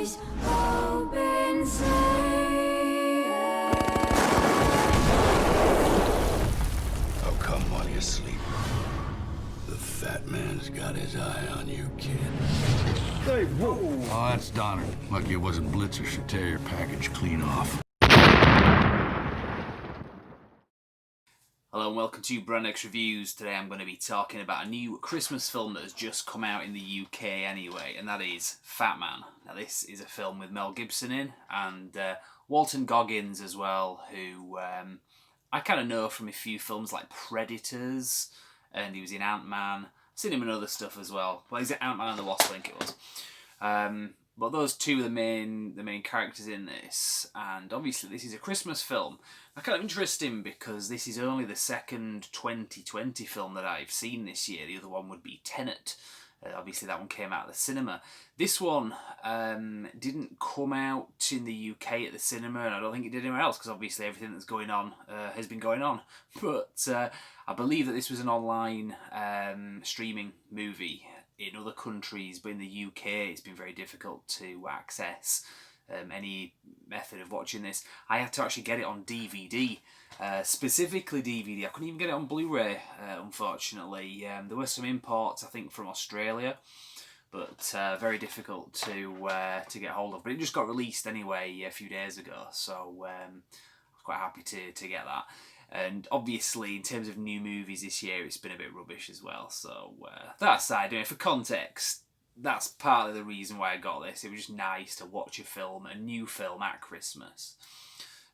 voice open say. How come while you sleep? The fat man's got his eye on you, kid. Hey, whoa! Oh, that's Donner. Lucky it wasn't Blitzer. Should tear your package clean off. Hello and welcome to Brand X Reviews. Today I'm going to be talking about a new Christmas film that has just come out in the UK anyway, and that is Fatman. Now this is a film with Mel Gibson in, and Walton Goggins as well, who I kind of know from a few films like Predators, and he was in Ant-Man. I've seen him in other stuff as well. Well, he's in Ant-Man and the Wasp, I think it was. But those two are the main characters in this, and obviously this is a Christmas film. Now, kind of interesting because this is only the second 2020 film that I've seen this year. The other one would be Tenet. Obviously that one came out of the cinema. This one didn't come out in the UK at the cinema, and I don't think it did anywhere else because obviously everything that's going on has been going on. But I believe that this was an online streaming movie in other countries, but in the UK it's been very difficult to access any method of watching this. I had to actually get it on DVD, specifically DVD. I couldn't even get it on Blu-ray, unfortunately. There were some imports, I think, from Australia, but very difficult to get hold of. But it just got released anyway a few days ago, so I was quite happy to get that. And obviously, in terms of new movies this year, it's been a bit rubbish as well. So that aside, for context, that's partly the reason why I got this. It was just nice to watch a new film at Christmas.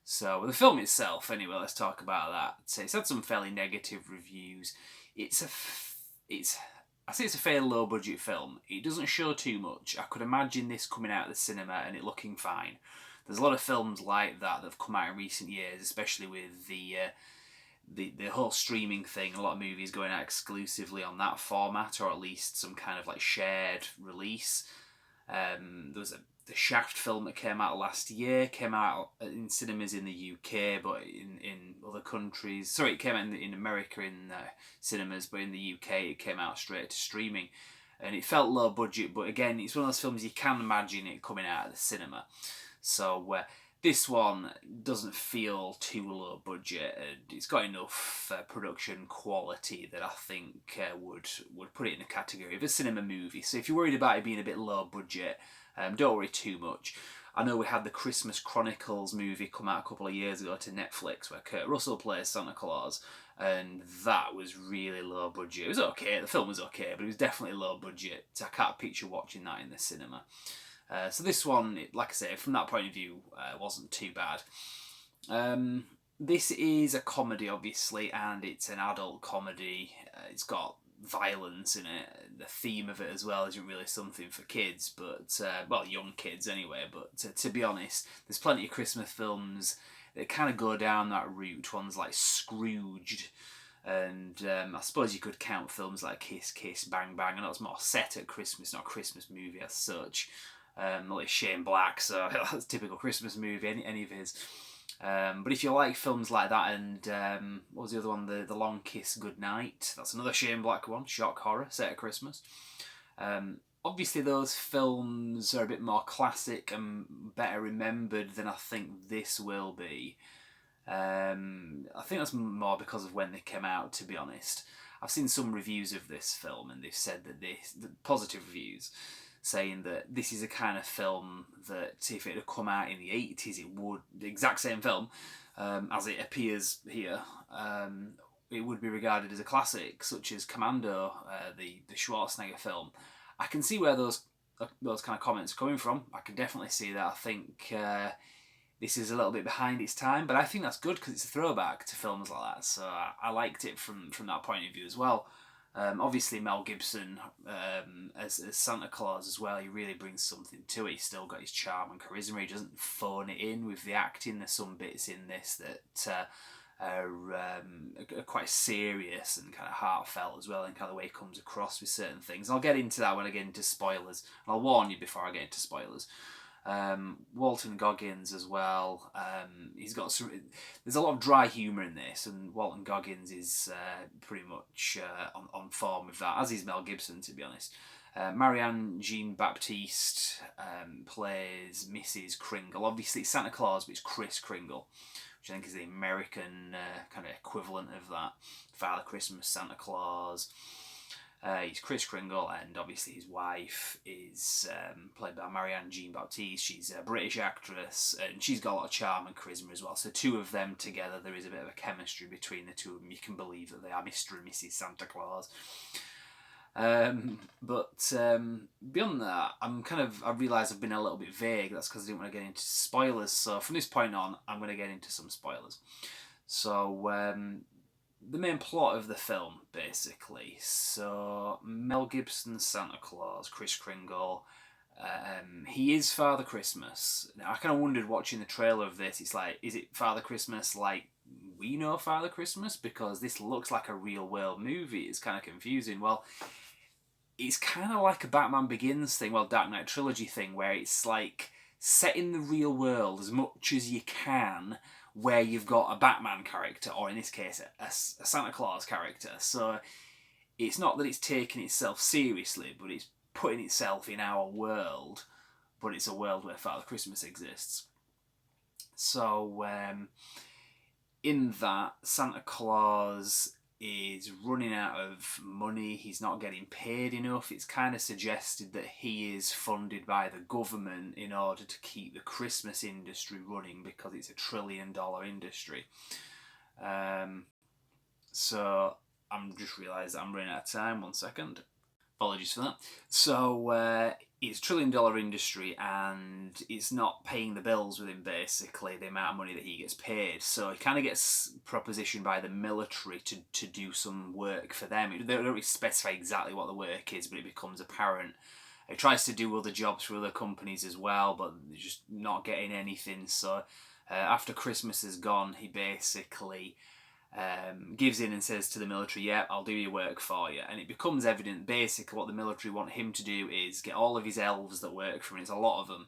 So the film itself, anyway, let's talk about that. It's had some fairly negative reviews. I'd say it's a fairly low budget film. It doesn't show too much. I could imagine this coming out of the cinema and it looking fine. There's a lot of films like that have come out in recent years, especially with the whole streaming thing. A lot of movies going out exclusively on that format, or at least some kind of like shared release. There was the Shaft film that came out last year, came out in cinemas in the UK, but in other countries. Sorry, it came out in America in cinemas, but in the UK it came out straight to streaming. And it felt low budget, but again, it's one of those films you can imagine it coming out of the cinema. So this one doesn't feel too low budget, and it's got enough production quality that I think would put it in the category of a cinema movie. So if you're worried about it being a bit low budget, don't worry too much. I know we had the Christmas Chronicles movie come out a couple of years ago to Netflix where Kurt Russell plays Santa Claus, and that was really low budget. It was okay, the film was okay, but it was definitely low budget. I can't picture watching that in the cinema. So this one, like I say, from that point of view, wasn't too bad. This is a comedy, obviously, and it's an adult comedy. It's got violence in it. The theme of it as well isn't really something for kids, but young kids anyway. But to be honest, there's plenty of Christmas films that kind of go down that route. Ones like Scrooged, and I suppose you could count films like Kiss Kiss Bang Bang. I know it's more set at Christmas, not a Christmas movie as such. Like Shane Black, so that's a typical Christmas movie, any of his. But if you like films like that, and what was the other one? The Long Kiss Goodnight. That's another Shane Black one, shock horror set at Christmas. Obviously those films are a bit more classic and better remembered than I think this will be. I think that's more because of when they came out, to be honest. I've seen some reviews of this film, and they've said that the positive reviews, saying that this is a kind of film that if it had come out in the 80s, it would, the exact same film as it appears here, it would be regarded as a classic, such as Commando, the Schwarzenegger film. I can see where those kind of comments are coming from. I can definitely see that. I think this is a little bit behind its time, but I think that's good because it's a throwback to films like that, so I liked it from that point of view as well. Obviously Mel Gibson as Santa Claus as well, he really brings something to it. He's still got his charm and charisma. He doesn't phone it in with the acting. There's some bits in this that are quite serious and kind of heartfelt as well, and kind of the way he comes across with certain things. I'll get into that when I get into spoilers. And I'll warn you before I get into spoilers. Walton Goggins as well. He's got some. There's a lot of dry humour in this, and Walton Goggins is pretty much on form with that, as is Mel Gibson, to be honest. Marianne Jean-Baptiste plays Mrs. Kringle. Obviously it's Santa Claus, but it's Kris Kringle, which I think is the American kind of equivalent of that. Father Christmas, Santa Claus. He's Kris Kringle, and obviously his wife is played by Marianne Jean-Baptiste. She's a British actress, and she's got a lot of charm and charisma as well. So two of them together, there is a bit of a chemistry between the two of them. You can believe that they are Mr. and Mrs. Santa Claus. But beyond that, I realise I've been a little bit vague. That's because I didn't want to get into spoilers. So from this point on, I'm going to get into some spoilers. So the main plot of the film, basically. So Mel Gibson's Santa Claus, Kris Kringle, he is Father Christmas. Now, I kind of wondered watching the trailer of this. It's like, is it Father Christmas like we know Father Christmas? Because this looks like a real world movie. It's kind of confusing. Well, it's kind of like a Batman Begins thing, Dark Knight trilogy thing, where it's like set in the real world as much as you can, where you've got a Batman character, or in this case, a Santa Claus character. So it's not that it's taking itself seriously, but it's putting itself in our world, but it's a world where Father Christmas exists. So in that, Santa Claus is running out of money. He's not getting paid enough. It's kind of suggested that he is funded by the government in order to keep the Christmas industry running, because it's $1 trillion industry. So I'm just realised that I'm running out of time. 1 second. Apologies for that. So it's $1 trillion industry, and it's not paying the bills with him, basically, the amount of money that he gets paid. So he kind of gets propositioned by the military to do some work for them. They don't really specify exactly what the work is, but it becomes apparent. He tries to do other jobs for other companies as well, but they're just not getting anything. So after Christmas is gone, he basically gives in and says to the military, yeah, I'll do your work for you. And it becomes evident basically what the military want him to do is get all of his elves that work for him, it's a lot of them,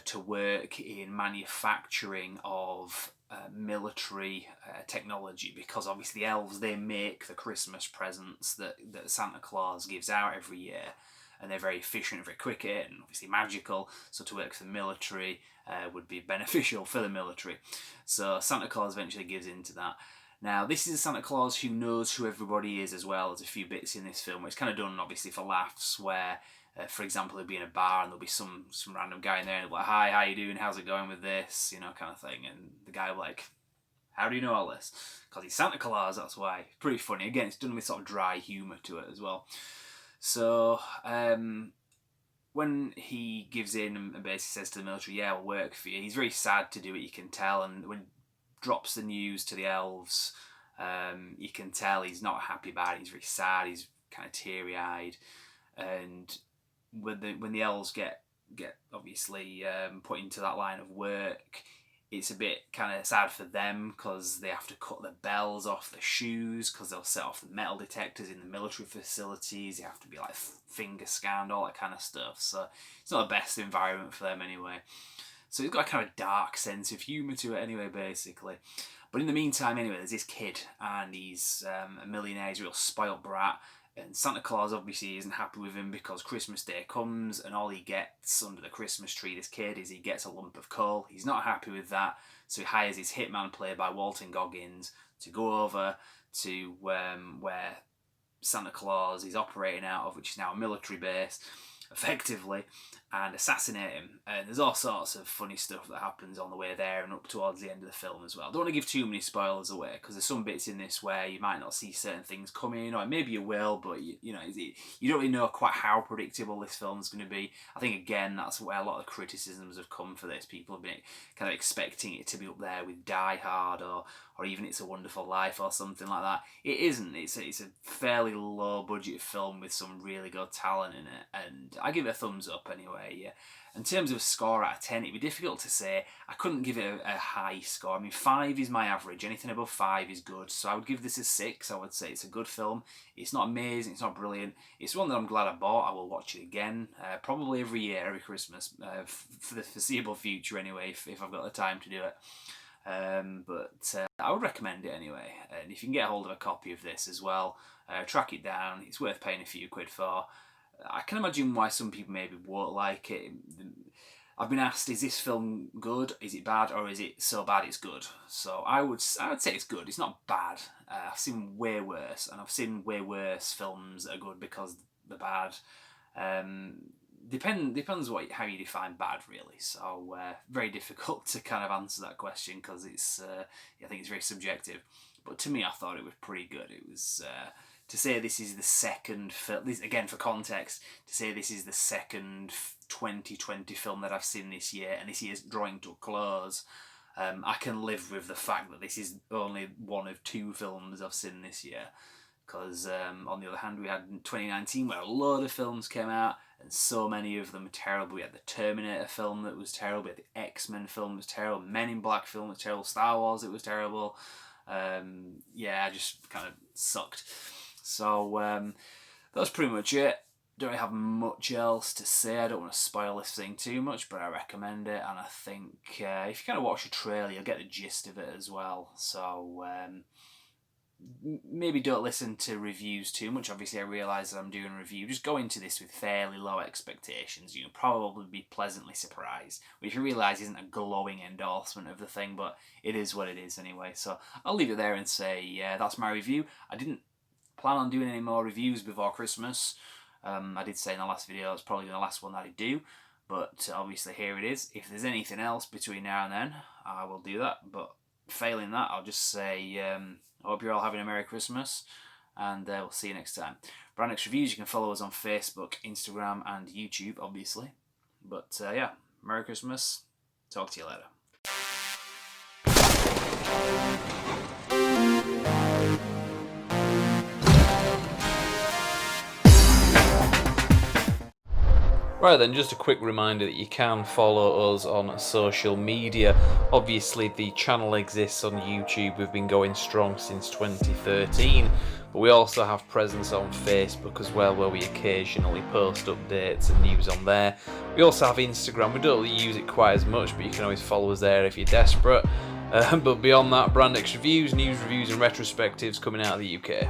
to work in manufacturing of military technology, because obviously the elves, they make the Christmas presents that Santa Claus gives out every year, and they're very efficient, very quick at it, and obviously magical, so to work for the military would be beneficial for the military. So Santa Claus eventually gives into that. Now, this is a Santa Claus who knows who everybody is as well. There's a few bits in this film where it's kind of done, obviously, for laughs, where, for example, he'll be in a bar and there'll be some random guy in there and he'll be like, hi, how you doing? How's it going with this? You know, kind of thing. And the guy will be like, how do you know all this? Because he's Santa Claus, that's why. Pretty funny. Again, it's done with sort of dry humour to it as well. So, when he gives in and basically says to the military, yeah, I'll work for you, he's very sad to do it, you can tell. And when drops the news to the elves, you can tell he's not happy about it. He's very sad. He's kind of teary-eyed, and when the elves get obviously put into that line of work, it's a bit kind of sad for them, because they have to cut the bells off the shoes, because they'll set off the metal detectors in the military facilities. They have to be like finger scanned, all that kind of stuff. So it's not the best environment for them anyway. So it's got a kind of dark sense of humour to it anyway, basically. But in the meantime, anyway, there's this kid, and he's a millionaire, he's a real spoilt brat, and Santa Claus obviously isn't happy with him, because Christmas Day comes, and all he gets under the Christmas tree, this kid, is he gets a lump of coal. He's not happy with that, so he hires his hitman, played by Walton Goggins, to go over to where Santa Claus is operating out of, which is now a military base, effectively, and assassinate him. And there's all sorts of funny stuff that happens on the way there and up towards the end of the film as well. I don't want to give too many spoilers away, because there's some bits in this where you might not see certain things coming, or maybe you will, but you don't really know quite how predictable this film's going to be. I think, again, that's where a lot of the criticisms have come for this. People have been kind of expecting it to be up there with Die Hard, or even It's a Wonderful Life, or something like that. It isn't. It's a fairly low budget film with some really good talent in it, and I give it a thumbs up anyway. Yeah. In terms of score out of 10, it'd be difficult to say. I couldn't give it a high score. I mean, 5 is my average. Anything above 5 is good. So I would give this a 6. I would say it's a good film. It's not amazing. It's not brilliant. It's one that I'm glad I bought. I will watch it again, probably every year, every Christmas, for the foreseeable future anyway, if I've got the time to do it. But I would recommend it anyway. And if you can get hold of a copy of this as well, track it down. It's worth paying a few quid for. I can imagine why some people maybe won't like it. I've been asked, is this film good? Is it bad? Or is it so bad it's good? So I would say it's good. It's not bad. I've seen way worse, and I've seen way worse films that are good because they're bad. Depends how you define bad, really. So very difficult to kind of answer that question because I think it's very subjective. But to me, I thought it was pretty good. It was to say this is the second film. This, again, for context, to say this is the second 2020 film that I've seen this year, and this year's drawing to a close. I can live with the fact that this is only one of 2 films I've seen this year. Because on the other hand, we had 2019 where a load of films came out, and so many of them were terrible. We had the Terminator film that was terrible, we had the X-Men film that was terrible, Men in Black film was terrible, Star Wars it was terrible. Yeah, just kind of sucked. So that's pretty much it. Don't really have much else to say. I don't want to spoil this thing too much, but I recommend it, and I think if you kind of watch a trailer, you'll get the gist of it as well. So maybe don't listen to reviews too much. Obviously, I realise that I'm doing a review. Just go into this with fairly low expectations. You'll probably be pleasantly surprised, which you realise isn't a glowing endorsement of the thing, but it is what it is anyway. So I'll leave it there and say, yeah, that's my review. I didn't plan on doing any more reviews before Christmas. I did say in the last video it's probably the last one that I do, but obviously here it is. If there's anything else between now and then, I will do that, but failing that, I'll just say I hope you're all having a Merry Christmas, and we'll see you next time. Brand X Reviews, you can follow us on Facebook, Instagram and YouTube, obviously. But yeah, Merry Christmas, talk to you later. Right then, just a quick reminder that you can follow us on social media. Obviously the channel exists on YouTube, we've been going strong since 2013, but we also have presence on Facebook as well, where we occasionally post updates and news on there. We also have Instagram. We don't really use it quite as much, but you can always follow us there if you're desperate. But beyond that, Brand X Reviews, news, reviews and retrospectives coming out of the UK.